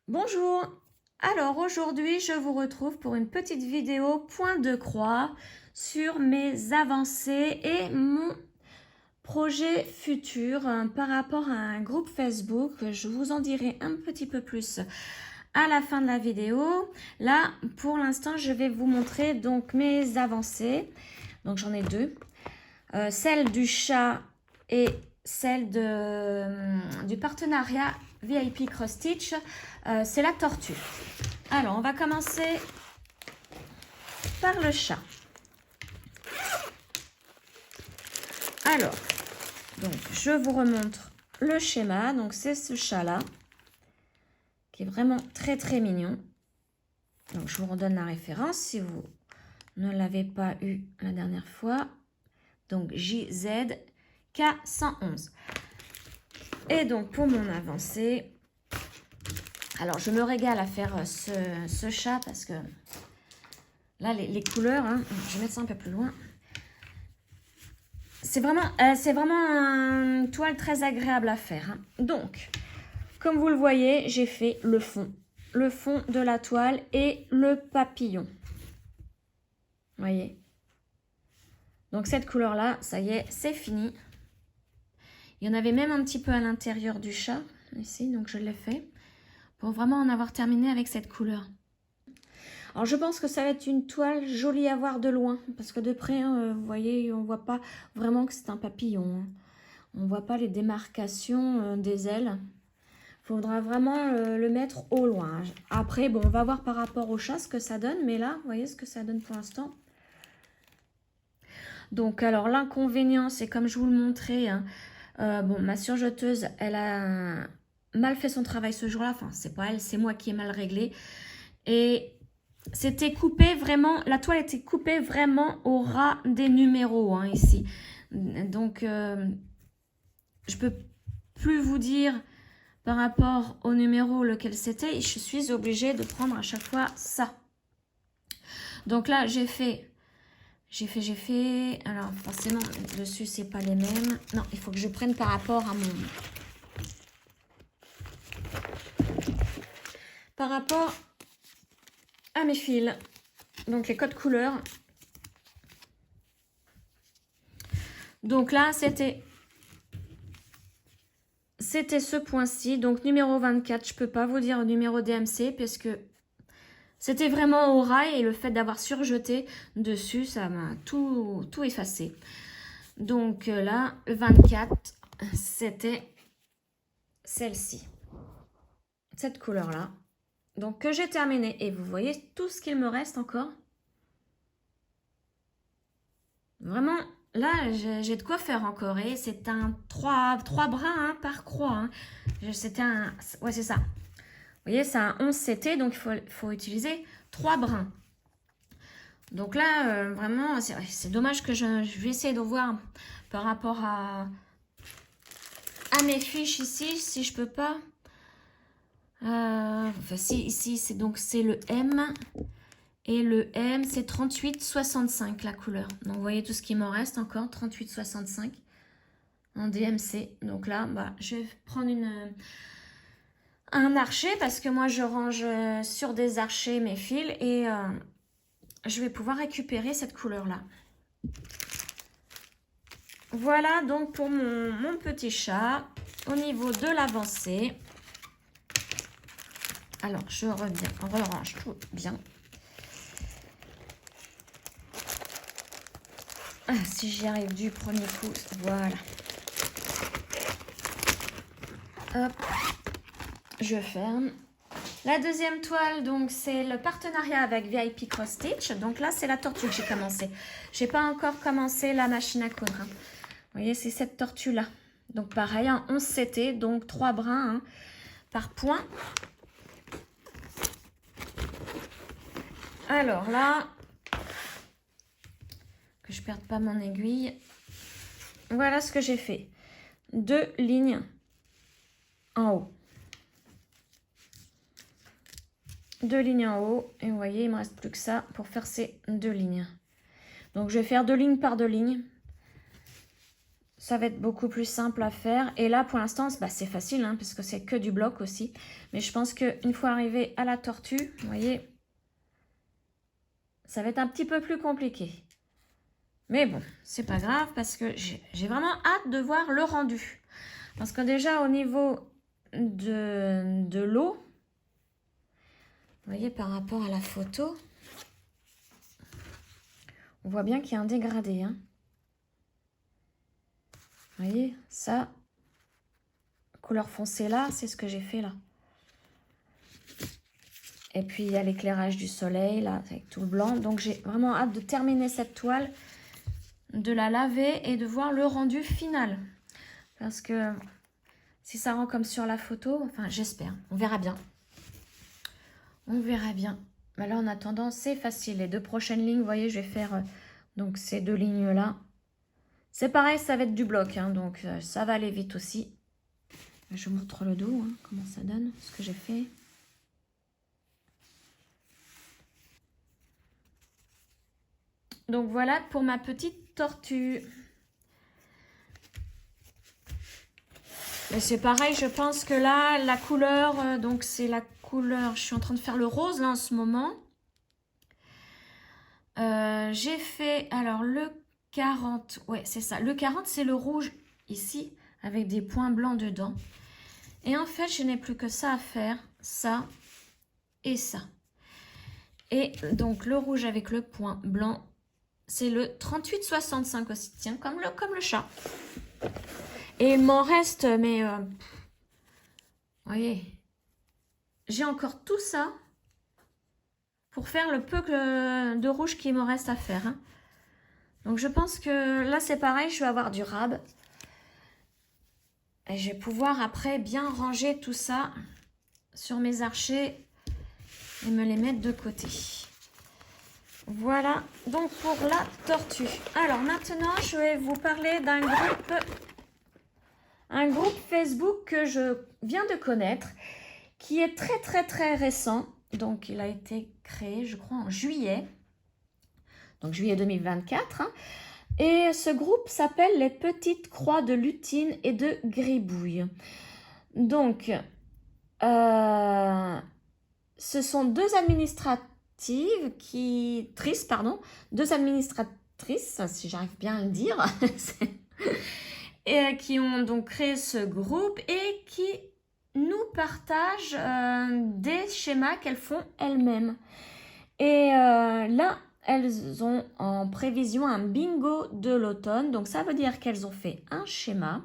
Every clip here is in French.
Bonjour, alors aujourd'hui je vous retrouve pour une petite vidéo point de croix sur mes avancées et mon projet futur par rapport à un groupe Facebook. Je vous en dirai un petit peu plus à la fin de la vidéo. Là pour l'instant je vais vous montrer donc mes avancées, donc j'en ai deux, celle du chat et celle du partenariat VIP Cross Stitch, c'est la tortue. Alors, on va commencer par le chat. Alors, donc, je vous remontre le schéma. Donc, c'est ce chat-là, qui est vraiment très, très mignon. Donc, je vous redonne la référence si vous ne l'avez pas eu la dernière fois. Donc, JZK111. Et donc, pour mon avancée, alors, je me régale à faire ce chat parce que là, les couleurs, hein, je vais mettre ça un peu plus loin. C'est vraiment une toile très agréable à faire. Hein. Donc, comme vous le voyez, j'ai fait le fond de la toile et le papillon. Vous voyez? Donc, cette couleur-là, ça y est, c'est fini. Il y en avait même un petit peu à l'intérieur du chat, ici, donc je l'ai fait, pour vraiment en avoir terminé avec cette couleur. Alors, je pense que ça va être une toile jolie à voir de loin, parce que de près, hein, vous voyez, on ne voit pas vraiment que c'est un papillon. Hein. On ne voit pas les démarcations des ailes. Il faudra vraiment le mettre au loin. Après, bon, on va voir par rapport au chat ce que ça donne, mais là, vous voyez ce que ça donne pour l'instant. Donc, alors, l'inconvénient, c'est comme je vous le montrais, hein, bon, ma surjeteuse, elle a mal fait son travail ce jour-là. Enfin, c'est pas elle, c'est moi qui ai mal réglé. Et c'était coupé vraiment, la toile était coupée vraiment au ras des numéros, hein, ici. Donc, je peux plus vous dire par rapport au numéro lequel c'était, je suis obligée de prendre à chaque fois ça. Donc là, j'ai fait. Alors, forcément, dessus, c'est pas les mêmes. Non, il faut que je prenne par rapport à mon... Par rapport à mes fils. Donc, les codes couleurs. Donc là, c'était ce point-ci. Donc, numéro 24, je peux pas vous dire le numéro DMC parce que c'était vraiment au rail et le fait d'avoir surjeté dessus, ça m'a tout effacé. Donc là, le 24, c'était celle-ci. Cette couleur-là. Donc que j'ai terminé. Et vous voyez tout ce qu'il me reste encore. Vraiment, là, j'ai de quoi faire encore. Et c'est un 3 brins hein, par croix. Hein. C'était un... Ouais, c'est ça. Vous voyez, c'est un 11 CT, donc il faut utiliser 3 brins. Donc là, vraiment, c'est dommage que je vais essayer de voir par rapport à mes fiches ici, si je peux pas. Enfin, si, ici, c'est le M. Et le M, c'est 38,65 la couleur. Donc, vous voyez tout ce qui m'en reste encore, 38,65 en DMC. Donc là, bah, je vais prendre un archer parce que moi, je range sur des archers mes fils et je vais pouvoir récupérer cette couleur-là. Voilà donc pour mon petit chat au niveau de l'avancée. Alors, je reviens, on range tout bien. Ah, si j'y arrive du premier coup, voilà. Hop, je ferme. La deuxième toile, donc, c'est le partenariat avec VIP Cross Stitch. Donc là, c'est la tortue que j'ai commencé. J'ai pas encore commencé la machine à coudre. Hein. Vous voyez, c'est cette tortue-là. Donc pareil, un 11 CT, donc 3 brins hein, par point. Alors là, que je perde pas mon aiguille. Voilà ce que j'ai fait. 2 lignes en haut. 2 lignes en haut. Et vous voyez, il me reste plus que ça pour faire ces 2 lignes. Donc je vais faire 2 lignes par 2 lignes. ça va être beaucoup plus simple à faire. Et là, pour l'instant, bah, c'est facile, hein, puisque c'est que du bloc aussi. Mais je pense qu'une fois arrivé à la tortue, vous voyez, ça va être un petit peu plus compliqué. Mais bon, c'est pas grave, parce que j'ai vraiment hâte de voir le rendu. Parce que déjà, au niveau de l'eau, vous voyez, par rapport à la photo, on voit bien qu'il y a un dégradé, hein. Vous voyez, ça, couleur foncée là, c'est ce que j'ai fait là. Et puis, il y a l'éclairage du soleil, là, avec tout le blanc. Donc, j'ai vraiment hâte de terminer cette toile, de la laver et de voir le rendu final. Parce que si ça rend comme sur la photo, enfin, j'espère. On verra bien. On verra bien. Mais là, en attendant, c'est facile. Les 2 prochaines lignes, vous voyez, je vais faire donc ces 2 lignes-là. C'est pareil, ça va être du bloc, hein, donc ça va aller vite aussi. Je vous montre le dos, hein, comment ça donne, ce que j'ai fait. Donc voilà pour ma petite tortue. Et c'est pareil, je pense que là, la couleur, donc c'est la couleur, je suis en train de faire le rose là en ce moment. J'ai fait, alors le 40, ouais c'est ça, le 40 c'est le rouge ici, avec des points blancs dedans. Et en fait, je n'ai plus que ça à faire, ça et ça. Et donc le rouge avec le point blanc, c'est le 38,65 aussi, tiens, comme le chat. Et il m'en reste, mais vous voyez, j'ai encore tout ça pour faire le peu de rouge qui me reste à faire, hein. Donc je pense que là c'est pareil, je vais avoir du rab. Et je vais pouvoir après bien ranger tout ça sur mes archers et me les mettre de côté. Voilà donc pour la tortue. Alors maintenant je vais vous parler d'un groupe Facebook que je viens de connaître, qui est très récent. Donc il a été créé je crois en juillet. Donc juillet 2024. Hein. Et ce groupe s'appelle les Petites Croix de Lutine et de Gribouille. Donc, ce sont deux administratrices, si j'arrive bien à le dire, et qui ont donc créé ce groupe et qui nous partagent des schémas qu'elles font elles-mêmes. Et là, elles ont en prévision un bingo de l'automne. Donc, ça veut dire qu'elles ont fait un schéma,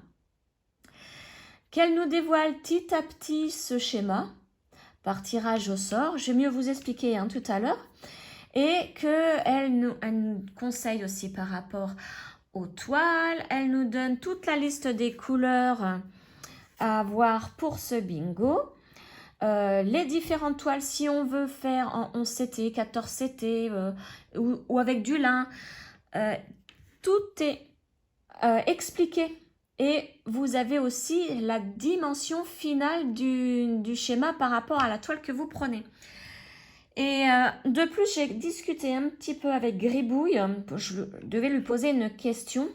qu'elles nous dévoilent petit à petit ce schéma par tirage au sort. Je vais mieux vous expliquer tout à l'heure. Et qu'elles nous conseillent aussi par rapport aux toiles. Elles nous donnent toute la liste des couleurs à avoir pour ce bingo. Les différentes toiles, si on veut faire en 11 CT, 14 CT ou avec du lin, tout est expliqué. Et vous avez aussi la dimension finale du schéma par rapport à la toile que vous prenez. Et de plus, j'ai discuté un petit peu avec Gribouille. Je devais lui poser une question.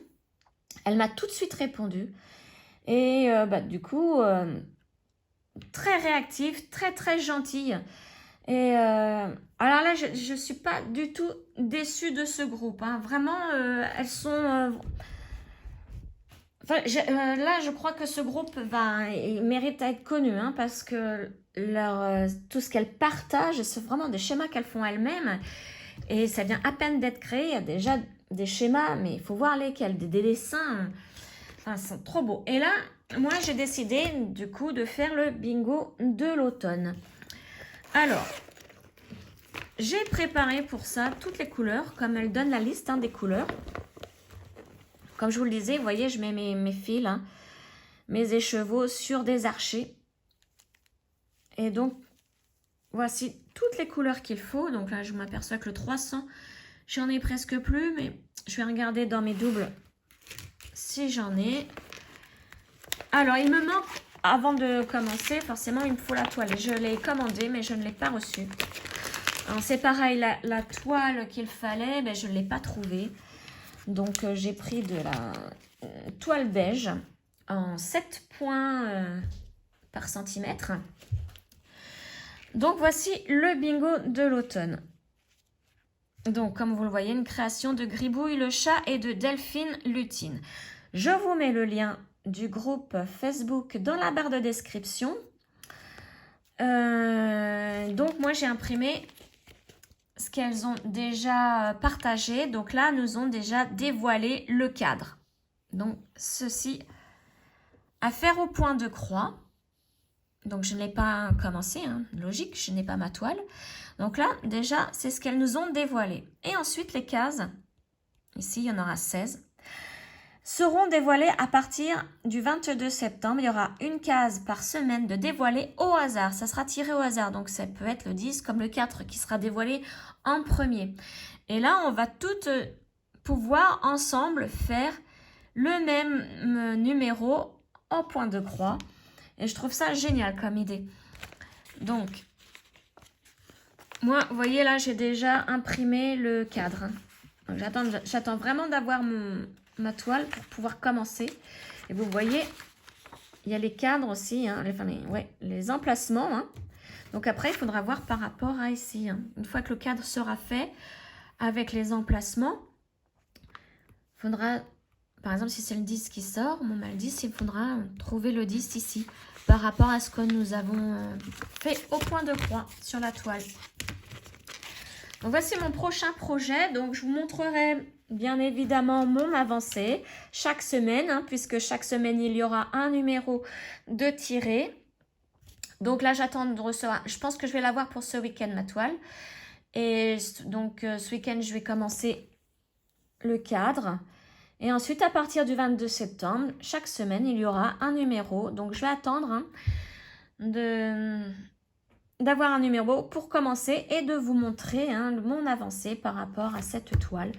Elle m'a tout de suite répondu. Et du coup... très réactive, très gentille. Et alors là, je ne suis pas du tout déçue de ce groupe. Hein. Vraiment, elles sont... là, je crois que ce groupe il mérite à être connu. Hein, parce que tout ce qu'elles partagent, c'est vraiment des schémas qu'elles font elles-mêmes. Et ça vient à peine d'être créé. Il y a déjà des schémas, mais il faut voir lesquels. Des dessins. Enfin, ils sont trop beaux. Et là... moi, j'ai décidé du coup de faire le bingo de l'automne. Alors, j'ai préparé pour ça toutes les couleurs, comme elle donne la liste des couleurs. Comme je vous le disais, vous voyez, je mets mes fils, mes écheveaux sur des archers. Et donc, voici toutes les couleurs qu'il faut. Donc là, je m'aperçois que le 300, j'en ai presque plus, mais je vais regarder dans mes doubles si j'en ai. Alors, il me manque, avant de commencer, forcément, il me faut la toile. Je l'ai commandée, mais je ne l'ai pas reçue. C'est pareil, la toile qu'il fallait, je ne l'ai pas trouvée. Donc, j'ai pris de toile beige en 7 points par centimètre. Donc voici le bingo de l'automne. Donc comme vous le voyez, une création de Gribouille le chat et de Delphine Lutine. Je vous mets le lien du groupe Facebook dans la barre de description. Donc moi j'ai imprimé ce qu'elles ont déjà partagé. Donc là, nous ont déjà dévoilé le cadre. Donc ceci à faire au point de croix. Donc je n'ai pas commencé, hein, logique, je n'ai pas ma toile. Donc là, déjà, c'est ce qu'elles nous ont dévoilé. Et ensuite, les cases, ici, il y en aura 16, seront dévoilées à partir du 22 septembre. Il y aura une case par semaine de dévoilée au hasard. Ça sera tiré au hasard. Donc ça peut être le 10 comme le 4 qui sera dévoilé en premier. Et là, on va toutes pouvoir ensemble faire le même numéro en point de croix. Et je trouve ça génial comme idée. Donc, moi, vous voyez là, j'ai déjà imprimé le cadre. Donc, j'attends vraiment d'avoir ma toile pour pouvoir commencer. Et vous voyez, il y a les cadres aussi, hein, les emplacements. Hein. Donc après, il faudra voir par rapport à ici. Hein. Une fois que le cadre sera fait, avec les emplacements, il faudra, par exemple, si c'est le 10 qui sort, bon, le 10, il faudra trouver le 10 ici, par rapport à ce que nous avons fait au point de croix sur la toile. Donc voici mon prochain projet. Donc je vous montrerai bien évidemment mon avancée chaque semaine, hein, puisque chaque semaine il y aura un numéro de tiré. Donc là j'attends de recevoir, je pense que je vais l'avoir pour ce week-end ma toile. Et donc ce week-end je vais commencer le cadre. Et ensuite à partir du 22 septembre, chaque semaine il y aura un numéro. Donc je vais attendre hein, d'avoir un numéro pour commencer et de vous montrer hein, mon avancée par rapport à cette toile.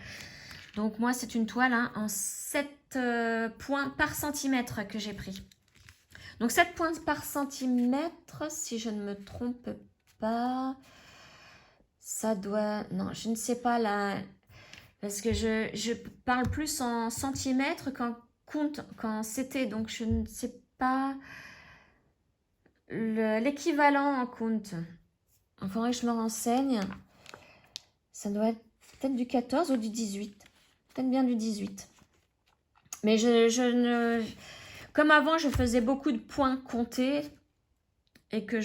Donc moi c'est une toile hein, en 7 points par centimètre que j'ai pris. Donc 7 points par centimètre, si je ne me trompe pas, ça doit... Non, je ne sais pas là, parce que je parle plus en centimètres qu'en compte, quand c'était, donc je ne sais pas... l'équivalent en compte. Il faudrait que je me renseigne. Ça doit être peut-être du 14 ou du 18. Peut-être bien du 18. Mais je ne... Comme avant, je faisais beaucoup de points comptés. Et que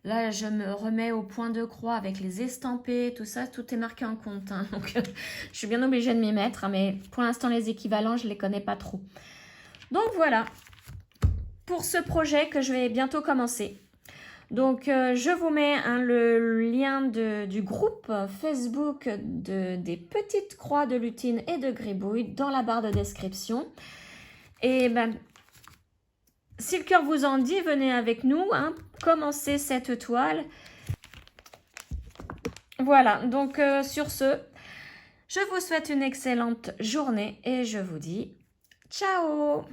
là, je me remets au point de croix avec les estampés, tout ça. Tout est marqué en compte. Hein, donc, je suis bien obligée de m'y mettre. Hein, mais pour l'instant, les équivalents, je ne les connais pas trop. Donc, voilà. Pour ce projet que je vais bientôt commencer. Donc, je vous mets hein, le lien du groupe Facebook des petites croix de lutine et de gribouille dans la barre de description. Et ben, si le cœur vous en dit, venez avec nous, hein, commencez cette toile. Voilà, donc sur ce, je vous souhaite une excellente journée et je vous dis ciao!